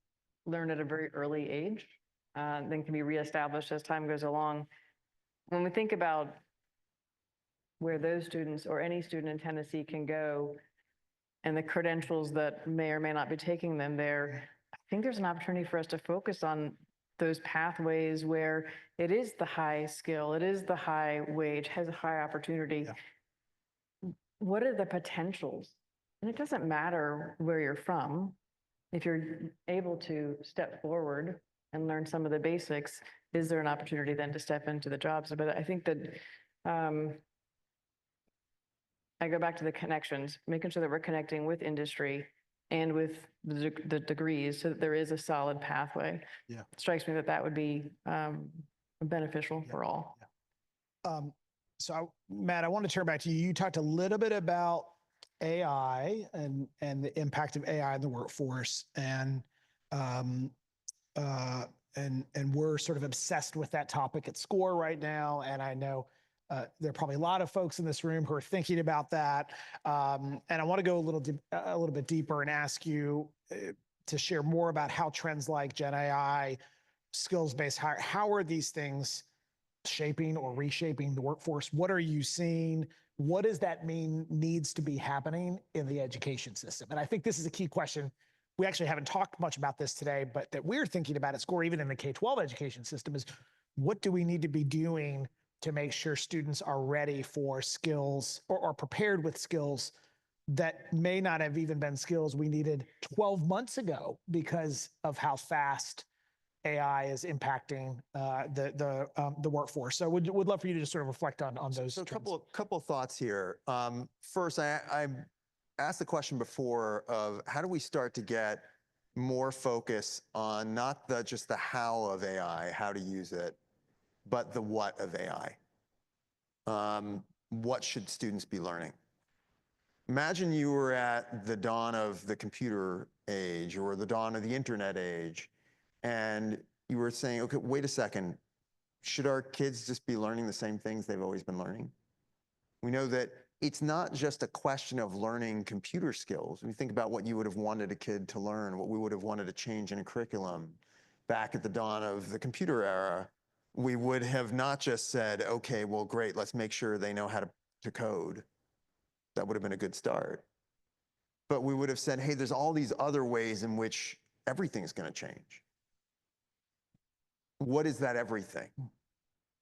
learned at a very early age, then can be reestablished as time goes along. When we think about where those students or any student in Tennessee can go and the credentials that may or may not be taking them there, I think there's an opportunity for us to focus on those pathways where it is the high skill, it is the high wage, has a high opportunity. Yeah. What are the potentials? And it doesn't matter where you're from. If you're able to step forward and learn some of the basics, is there an opportunity then to step into the jobs? But I think that I go back to the connections, making sure that we're connecting with industry and with the degrees so that there is a solid pathway. Yeah. It strikes me that that would be beneficial for all. Yeah. Matt, I want to turn back to you. You talked a little bit about AI and the impact of AI in the workforce, and we're sort of obsessed with that topic at SCORE right now. And I know there are probably a lot of folks in this room who are thinking about that. And I want to go a little bit deeper and ask you to share more about how trends like Gen AI, skills-based hire, how are these things shaping or reshaping the workforce? What are you seeing? What does that mean needs to be happening in the education system? And I think this is a key question. We actually haven't talked much about this today, but that we're thinking about at SCORE, even in the K-12 education system, is what do we need to be doing to make sure students are ready for skills or prepared with skills that may not have even been skills we needed 12 months ago because of how fast AI is impacting the workforce. So would love for you to just sort of reflect on those. So a couple of thoughts here. First, I asked the question before of how do we start to get more focus on not just the how of AI, how to use it, but the what of AI. What should students be learning? Imagine you were at the dawn of the computer age or the dawn of the internet age, and you were saying, okay, wait a second, should our kids just be learning the same things they've always been learning? We know that it's not just a question of learning computer skills. When you think about what you would have wanted a kid to learn, what we would have wanted to change in a curriculum back at the dawn of the computer era, we would have not just said, okay, well, great, let's make sure they know how to code. That would have been a good start. But we would have said, hey, there's all these other ways in which everything's going to change. What is that everything?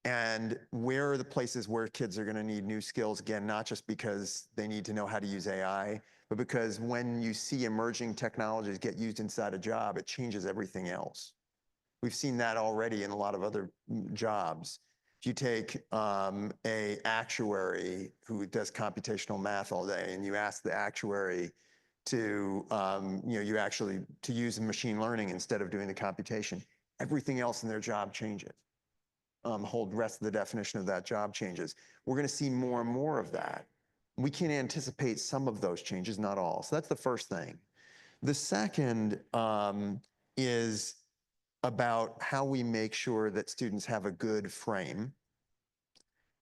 And where are the places where kids are going to need new skills? Again, not just because they need to know how to use AI, but because when you see emerging technologies get used inside a job, it changes everything else. We've seen that already in a lot of other jobs. If you take a actuary who does computational math all day, and you ask the actuary to, to use machine learning instead of doing the computation, everything else in their job changes. Whole rest of the definition of that job changes. We're going to see more and more of that. We can anticipate some of those changes, not all. So that's the first thing. The second is about how we make sure that students have a good frame.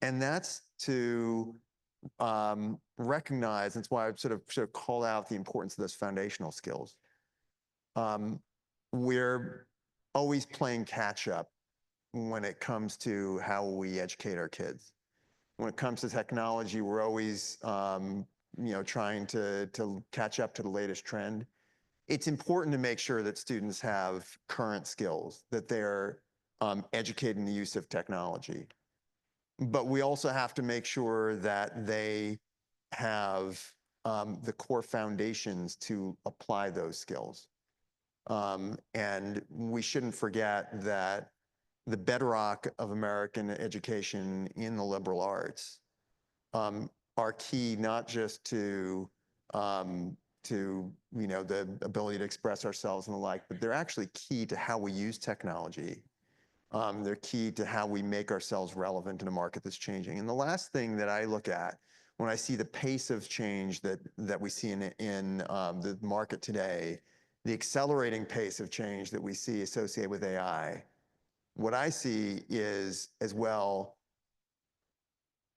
And that's to recognize, that's why I sort of call out the importance of those foundational skills. We're always playing catch up when it comes to how we educate our kids. When it comes to technology, we're always trying to catch up to the latest trend. It's important to make sure that students have current skills, that they're educated in the use of technology. But we also have to make sure that they have the core foundations to apply those skills. And we shouldn't forget that the bedrock of American education in the liberal arts are key not just to the ability to express ourselves and the like, but they're actually key to how we use technology. They're key to how we make ourselves relevant in a market that's changing. And the last thing that I look at when I see the pace of change that we see in the market today, the accelerating pace of change that we see associated with AI, what I see is as well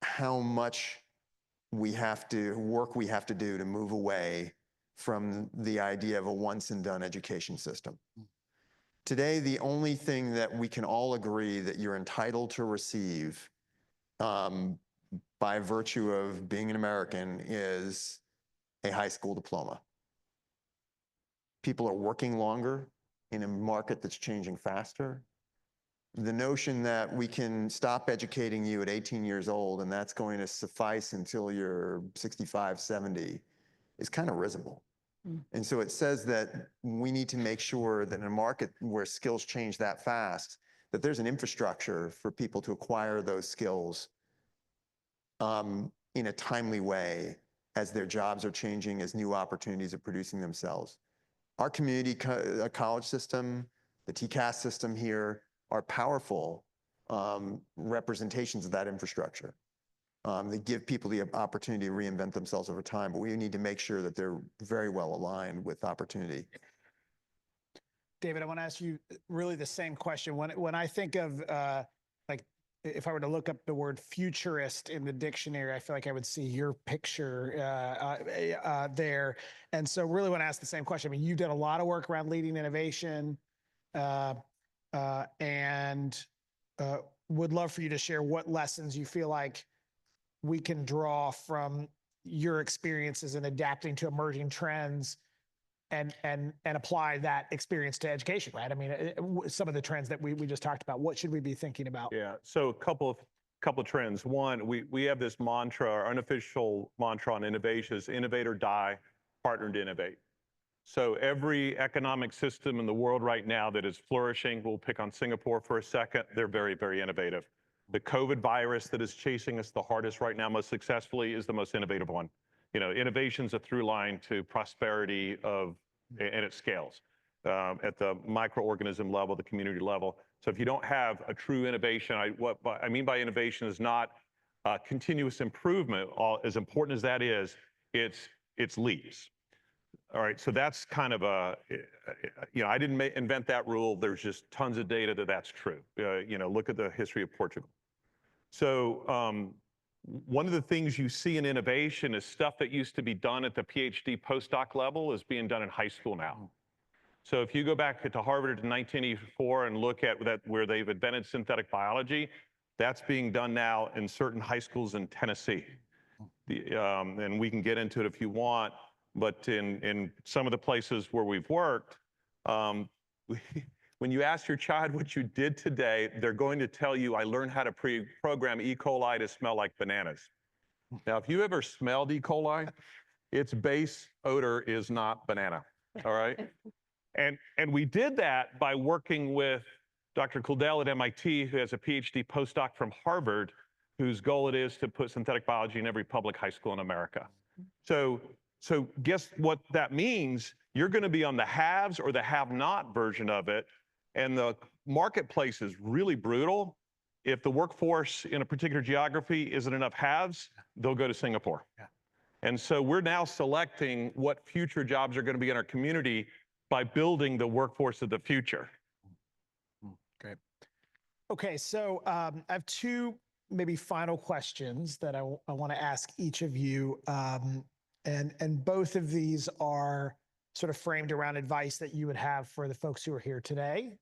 how much work we have to do to move away from the idea of a once and done education system. Today, the only thing that we can all agree that you're entitled to receive by virtue of being an American is a high school diploma. People are working longer in a market that's changing faster. The notion that we can stop educating you at 18 years old and that's going to suffice until you're 65, 70 is kind of risible. And so it says that we need to make sure that in a market where skills change that fast, that there's an infrastructure for people to acquire those skills in a timely way as their jobs are changing, as new opportunities are producing themselves. Our community college system, the TCAS system here, are powerful representations of that infrastructure. They give people the opportunity to reinvent themselves over time, but we need to make sure that they're very well aligned with opportunity. David, I want to ask you really the same question. When I think of like, if I were to look up the word futurist in the dictionary, I feel like I would see your picture there. And so really want to ask the same question. I mean, you did a lot of work around leading innovation and would love for you to share what lessons you feel like we can draw from your experiences in adapting to emerging trends and apply that experience to education, right? I mean, some of the trends that we just talked about, what should we be thinking about? Yeah, so a couple of trends. One, we have this mantra, our unofficial mantra on innovation is innovate or die, partner to innovate. So every economic system in the world right now that is flourishing, we'll pick on Singapore for a second, they're very, very innovative. The COVID virus that is chasing us the hardest right now, most successfully, is the most innovative one. You know, innovation's a through line to prosperity and it scales at the microorganism level, the community level. So if you don't have a true innovation, what I mean by innovation is not continuous improvement. As important as that is, it's leaps. All right, so that's kind of I didn't invent that rule. There's just tons of data that's true. Look at the history of Portugal. So one of the things you see in innovation is stuff that used to be done at the PhD postdoc level is being done in high school now. So if you go back to Harvard in 1984 and look at that where they've invented synthetic biology, that's being done now in certain high schools in Tennessee. And we can get into it if you want, but in some of the places where we've worked, when you ask your child what you did today, they're going to tell you, I learned how to program E. coli to smell like bananas. Now, if you ever smelled E. coli, its base odor is not banana, all right? And we did that by working with Dr. Kuldell at MIT, who has a PhD postdoc from Harvard, whose goal it is to put synthetic biology in every public high school in America. So guess what that means? You're going to be on the haves or the have-not version of it, and the marketplace is really brutal. If the workforce in a particular geography isn't enough haves, they'll go to Singapore. Yeah. And so we're now selecting what future jobs are going to be in our community by building the workforce of the future. Great. Okay, so I have two maybe final questions that I want to ask each of you. And both of these are sort of framed around advice that you would have for the folks who are here today.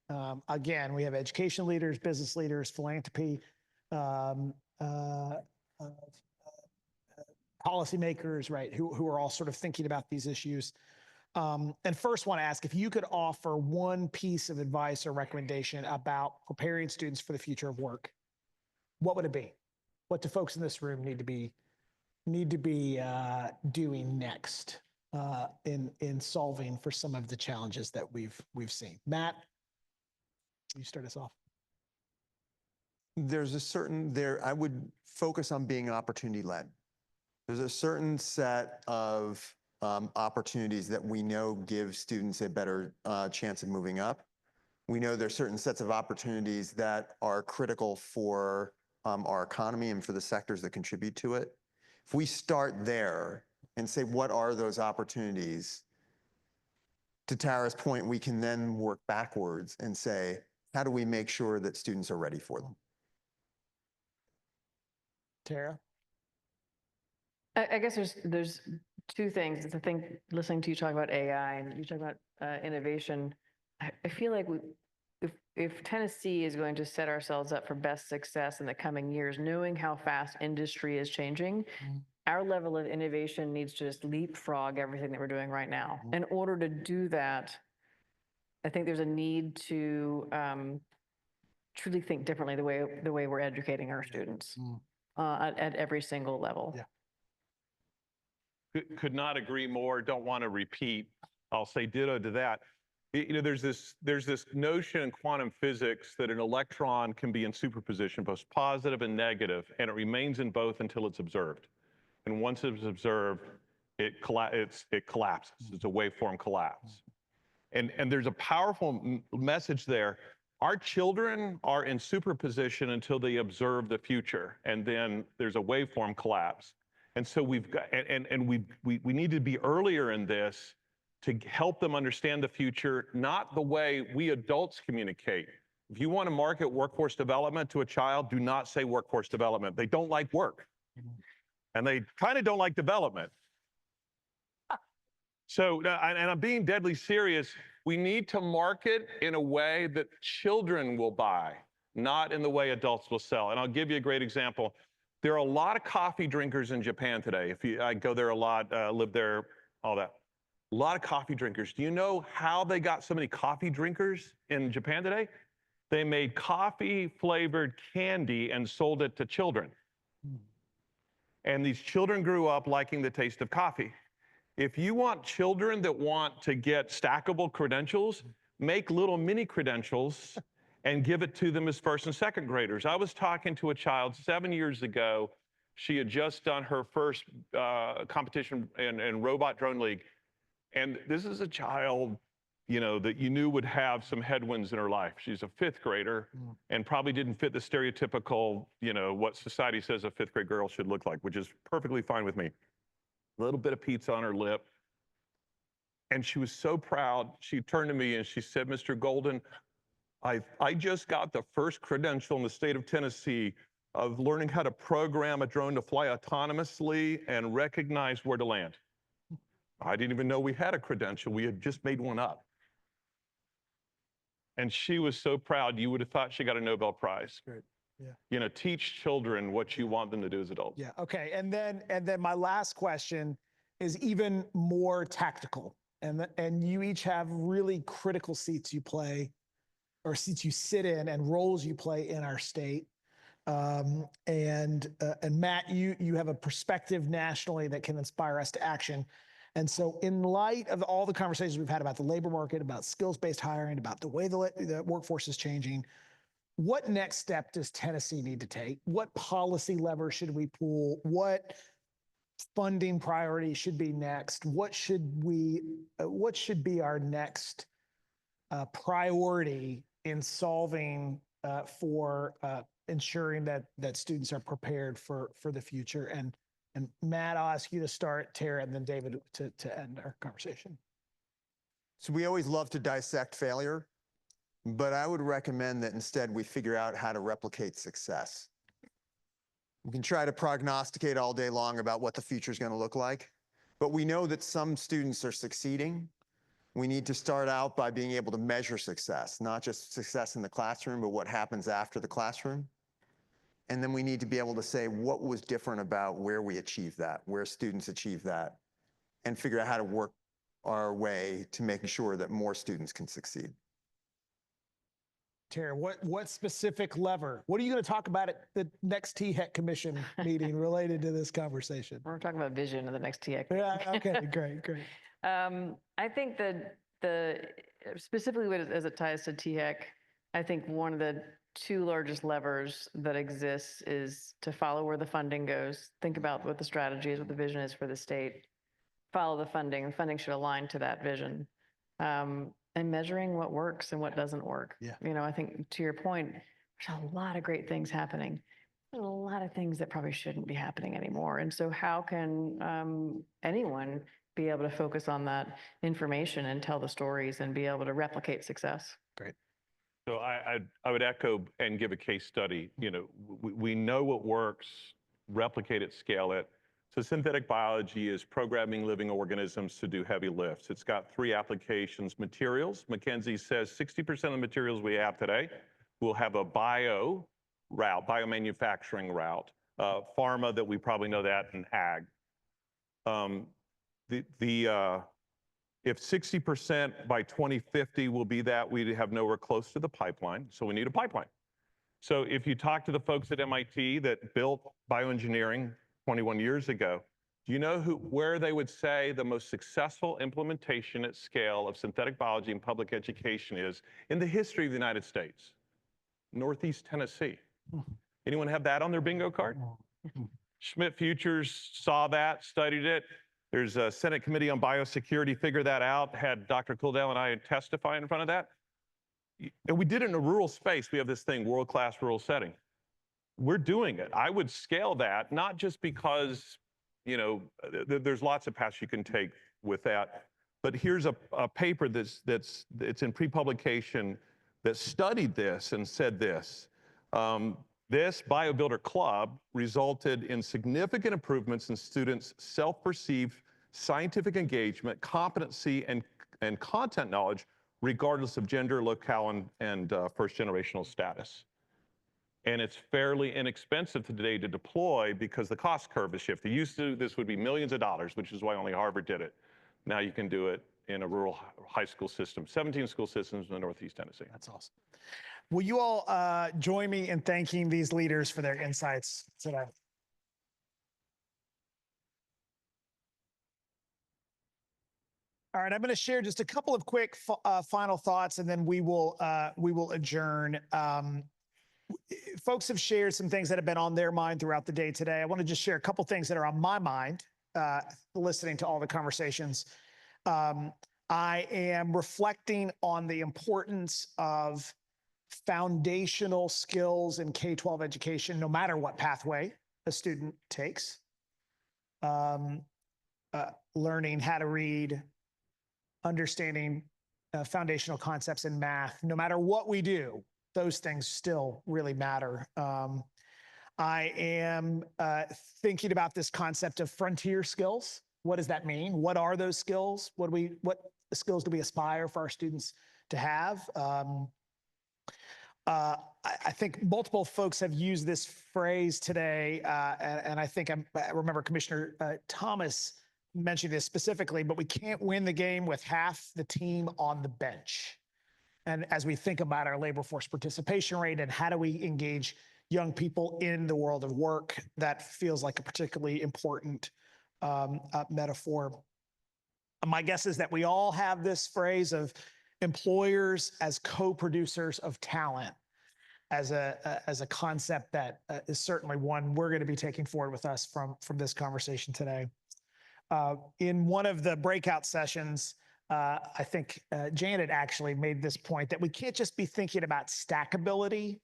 Again, we have education leaders, business leaders, philanthropy, policymakers, right, who are all sort of thinking about these issues. And first want to ask if you could offer one piece of advice or recommendation about preparing students for the future of work. What would it be? What do folks in this room need to be doing next in solving for some of the challenges that we've seen? Matt, you start us off. There's a certain I would focus on being opportunity-led. There's a certain set of opportunities that we know give students a better chance of moving up. We know there's certain sets of opportunities that are critical for our economy and for the sectors that contribute to it. If we start there and say, what are those opportunities? To Tara's point, we can then work backwards and say, how do we make sure that students are ready for them? Tara? I guess there's two things. I think listening to you talk about AI and you talk about innovation, I feel like if Tennessee is going to set ourselves up for best success in the coming years, knowing how fast industry is changing, our level of innovation needs to just leapfrog everything that we're doing right now. In order to do that, I think there's a need to truly think differently the way we're educating our students at every single level. Yeah. Could not agree more. Don't want to repeat. I'll say ditto to that. You know, there's this notion in quantum physics that an electron can be in superposition, both positive and negative, and it remains in both until it's observed. And once it's observed, it collapses. It's a waveform collapse. And there's a powerful message there. Our children are in superposition until they observe the future, and then there's a waveform collapse. And so we've got, we need to be earlier in this to help them understand the future, not the way we adults communicate. If you want to market workforce development to a child, do not say workforce development. They don't like work. And they kind of don't like development. So, and I'm being deadly serious, we need to market in a way that children will buy, not in the way adults will sell. And I'll give you a great example. There are a lot of coffee drinkers in Japan today. I go there a lot, live there, all that. A lot of coffee drinkers. Do you know how they got so many coffee drinkers in Japan today? They made coffee-flavored candy and sold it to children. And these children grew up liking the taste of coffee. If you want children that want to get stackable credentials, make little mini credentials and give it to them as first and second graders. I was talking to a child 7 years ago. She had just done her first competition in Robot Drone League. And this is a child, you know, that you knew would have some headwinds in her life. She's a fifth grader and probably didn't fit the stereotypical, you know, what society says a fifth grade girl should look like, which is perfectly fine with me. A little bit of pizza on her lip. And she was so proud. She turned to me and she said, Mr. Golden, I just got the first credential in the state of Tennessee of learning how to program a drone to fly autonomously and recognize where to land. I didn't even know we had a credential. We had just made one up. And she was so proud. You would have thought she got a Nobel Prize. Great. Yeah. You know, teach children what you want them to do as adults. Yeah. Okay. And then my last question is even more tactical. And you each have really critical seats you play, or seats you sit in, and roles you play in our state. And Matt, you have a perspective nationally that can inspire us to action. And so in light of all the conversations we've had about the labor market, about skills-based hiring, about the way the workforce is changing, what next step does Tennessee need to take? What policy levers should we pull? What funding priorities should be next? What should be our next priority in solving for ensuring that students are prepared for the future? And Matt, I'll ask you to start, Tara, and then David to end our conversation. So we always love to dissect failure, but I would recommend that instead we figure out how to replicate success. We can try to prognosticate all day long about what the future is going to look like, but we know that some students are succeeding. We need to start out by being able to measure success, not just success in the classroom, but what happens after the classroom. And then we need to be able to say what was different about where we achieved that, where students achieved that, and figure out how to work our way to making sure that more students can succeed. Tara, what specific lever? What are you going to talk about at the next THEC Commission meeting related to this conversation? We're talking about vision of the next TX. Yeah, okay, great. I think that specifically as it ties to THEC, I think one of the two largest levers that exists is to follow where the funding goes. Think about what the strategy is, what the vision is for the state. Follow the funding. The funding should align to that vision. And measuring what works and what doesn't work. Yeah. I think to your point, there's a lot of great things happening. There's a lot of things that probably shouldn't be happening anymore. And so how can anyone be able to focus on that information and tell the stories and be able to replicate success? Great. So I would echo and give a case study. We know what works, replicate it, scale it. So synthetic biology is programming living organisms to do heavy lifts. It's got 3 applications. Materials, McKinsey says 60% of the materials we have today will have a bio route, biomanufacturing route. Pharma, that we probably know that, and ag. If 60% by 2050 will be that, we have nowhere close to the pipeline, so we need a pipeline. So if you talk to the folks at MIT that built bioengineering 21 years ago, do you know where they would say the most successful implementation at scale of synthetic biology in public education is in the history of the United States? Northeast Tennessee. Anyone have that on their bingo card? Schmidt Futures saw that, studied it. There's a Senate Committee on Biosecurity, figured that out, had Dr. Kuldell and I testify in front of that. And we did it in a rural space. We have this thing, world-class rural setting. We're doing it. I would scale that, not just because, there's lots of paths you can take with that, but here's a paper that's in pre-publication that studied this and said this. This BioBuilder Club resulted in significant improvements in students' self-perceived scientific engagement, competency, and content knowledge, regardless of gender, locale, and first-generational status. And it's fairly inexpensive today to deploy because the cost curve is shifted. This would be millions of dollars, which is why only Harvard did it. Now you can do it in a rural high school system, 17 school systems in Northeast Tennessee. That's awesome. Will you all join me in thanking these leaders for their insights today? All right, I'm going to share just a couple of quick final thoughts, and then we will adjourn. Folks have shared some things that have been on their mind throughout the day today. I want to just share a couple things that are on my mind, listening to all the conversations. I am reflecting on the importance of foundational skills in K-12 education, no matter what pathway a student takes. Learning how to read, understanding foundational concepts in math, no matter what we do, those things still really matter. I am thinking about this concept of frontier skills. What does that mean? What are those skills? What skills do we aspire for our students to have? I think multiple folks have used this phrase today, and I think I remember Commissioner Thomas mentioned this specifically, but we can't win the game with half the team on the bench. And as we think about our labor force participation rate and how do we engage young people in the world of work. That feels like a particularly important metaphor. My guess is that we all have this phrase of employers as co-producers of talent as a concept that is certainly one we're going to be taking forward with us from this conversation today. In one of the breakout sessions, I think Janet actually made this point that we can't just be thinking about stackability.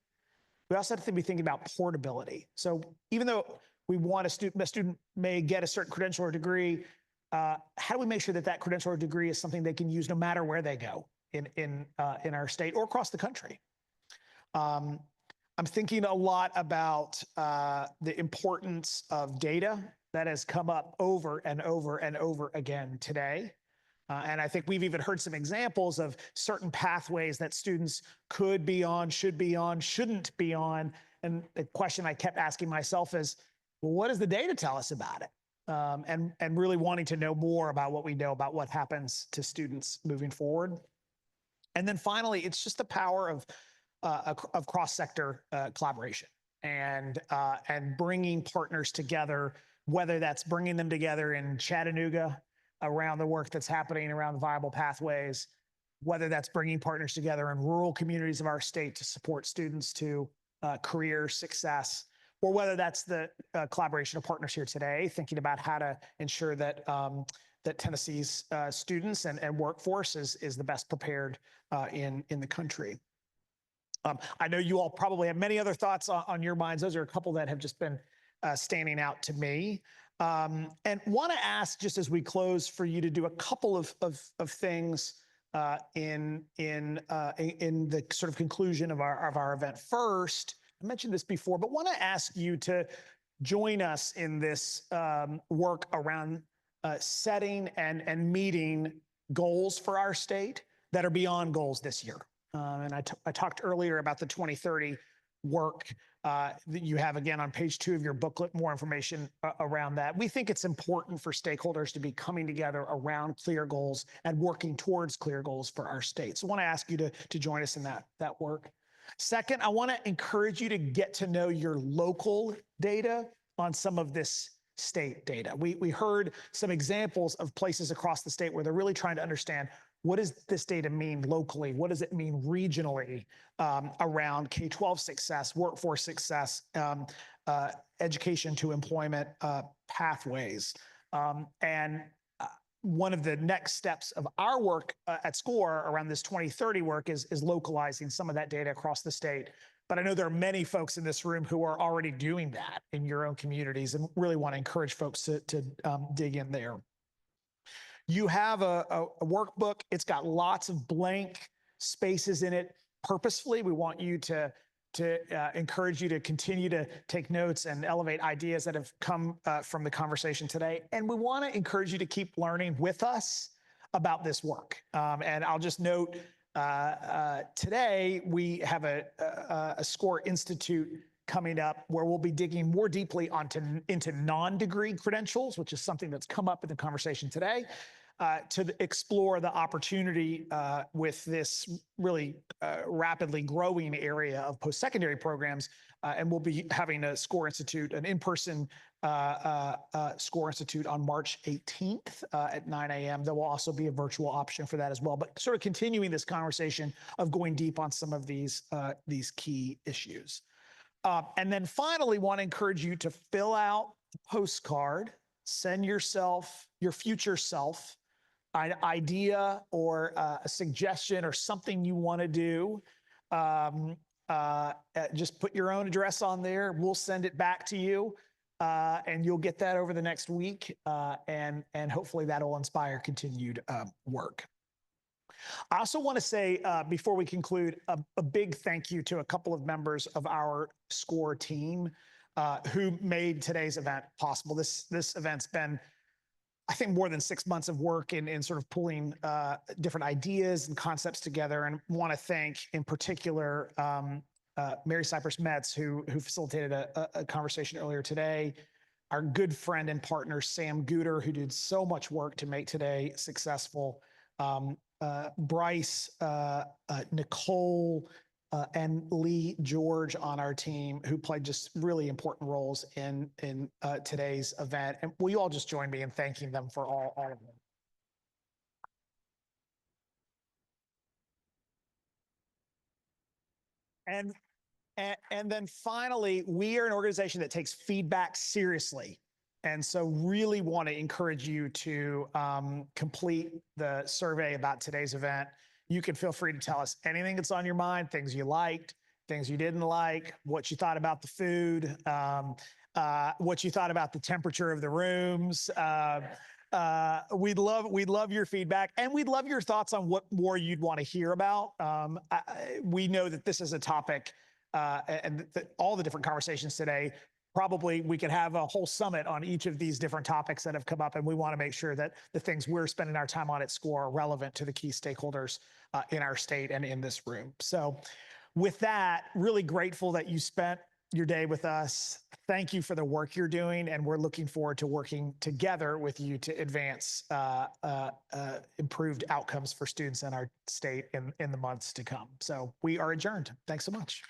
We also have to be thinking about portability. So even though we want a student may get a certain credential or degree, how do we make sure that that credential or degree is something they can use no matter where they go in our state or across the country? I'm thinking a lot about the importance of data that has come up over and over and over again today. And I think we've even heard some examples of certain pathways that students could be on, should be on, shouldn't be on. And the question I kept asking myself is, well, what does the data tell us about it? And really wanting to know more about what we know about what happens to students moving forward. And then finally, it's just the power of cross-sector collaboration and bringing partners together, whether that's bringing them together in Chattanooga around the work that's happening around viable pathways, whether that's bringing partners together in rural communities of our state to support students to career success, or whether that's the collaboration of partners here today, thinking about how to ensure that that Tennessee's students and workforce is the best prepared in the country. I know you all probably have many other thoughts on your minds. Those are a couple that have just been standing out to me. And want to ask, just as we close, for you to do a couple of things in the sort of conclusion of our event. First, I mentioned this before, but want to ask you to join us in this work around setting and meeting goals for our state that are beyond goals this year. And I talked earlier about the 2030 work that you have, again, on page 2 of your booklet, more information around that. We think it's important for stakeholders to be coming together around clear goals and working towards clear goals for our state. So I want to ask you to join us in that work. Second, I want to encourage you to get to know your local data on some of this state data. We heard some examples of places across the state where they're really trying to understand, what does this data mean locally? What does it mean regionally around K-12 success, workforce success, education to employment pathways? And one of the next steps of our work at SCORE around this 2030 work is localizing some of that data across the state. But I know there are many folks in this room who are already doing that in your own communities, and really want to encourage folks to dig in there. You have a workbook. It's got lots of blank spaces in it purposefully. We want you to encourage you to continue to take notes and elevate ideas that have come from the conversation today. And we want to encourage you to keep learning with us about this work. And I'll just note, today we have a SCORE Institute coming up where we'll be digging more deeply into non-degree credentials, which is something that's come up in the conversation today, to explore the opportunity with this really rapidly growing area of post-secondary programs. And we'll be having a SCORE Institute, an in-person SCORE Institute on March 18th at 9 a.m. There will also be a virtual option for that as well, but sort of continuing this conversation of going deep on some of these key issues. And then finally, want to encourage you to fill out the postcard, send yourself, your future self, an idea or a suggestion or something you want to do. Just put your own address on there. We'll send it back to you, and you'll get that over the next week. And hopefully that will inspire continued work. I also want to say, before we conclude, a big thank you to a couple of members of our SCORE team who made today's event possible. This event's been, I think, more than 6 months of work in sort of pulling different ideas and concepts together, and want to thank in particular Mary Cypress Metz, who facilitated a conversation earlier today, our good friend and partner Sam Gooder, who did so much work to make today successful, Bryce, Nicole, and Lee George on our team, who played just really important roles in today's event. And will you all just join me in thanking them for all of them? And then finally, we are an organization that takes feedback seriously. And so really want to encourage you to complete the survey about today's event. You can feel free to tell us anything that's on your mind, things you liked, things you didn't like, what you thought about the food, what you thought about the temperature of the rooms. We'd love your feedback, and we'd love your thoughts on what more you'd want to hear about. We know that this is a topic, and all the different conversations today, probably we could have a whole summit on each of these different topics that have come up, and we want to make sure that the things we're spending our time on at school are relevant to the key stakeholders in our state and in this room. So with that, really grateful that you spent your day with us. Thank you for the work you're doing, and we're looking forward to working together with you to advance improved outcomes for students in our state in the months to come. So we are adjourned. Thanks so much.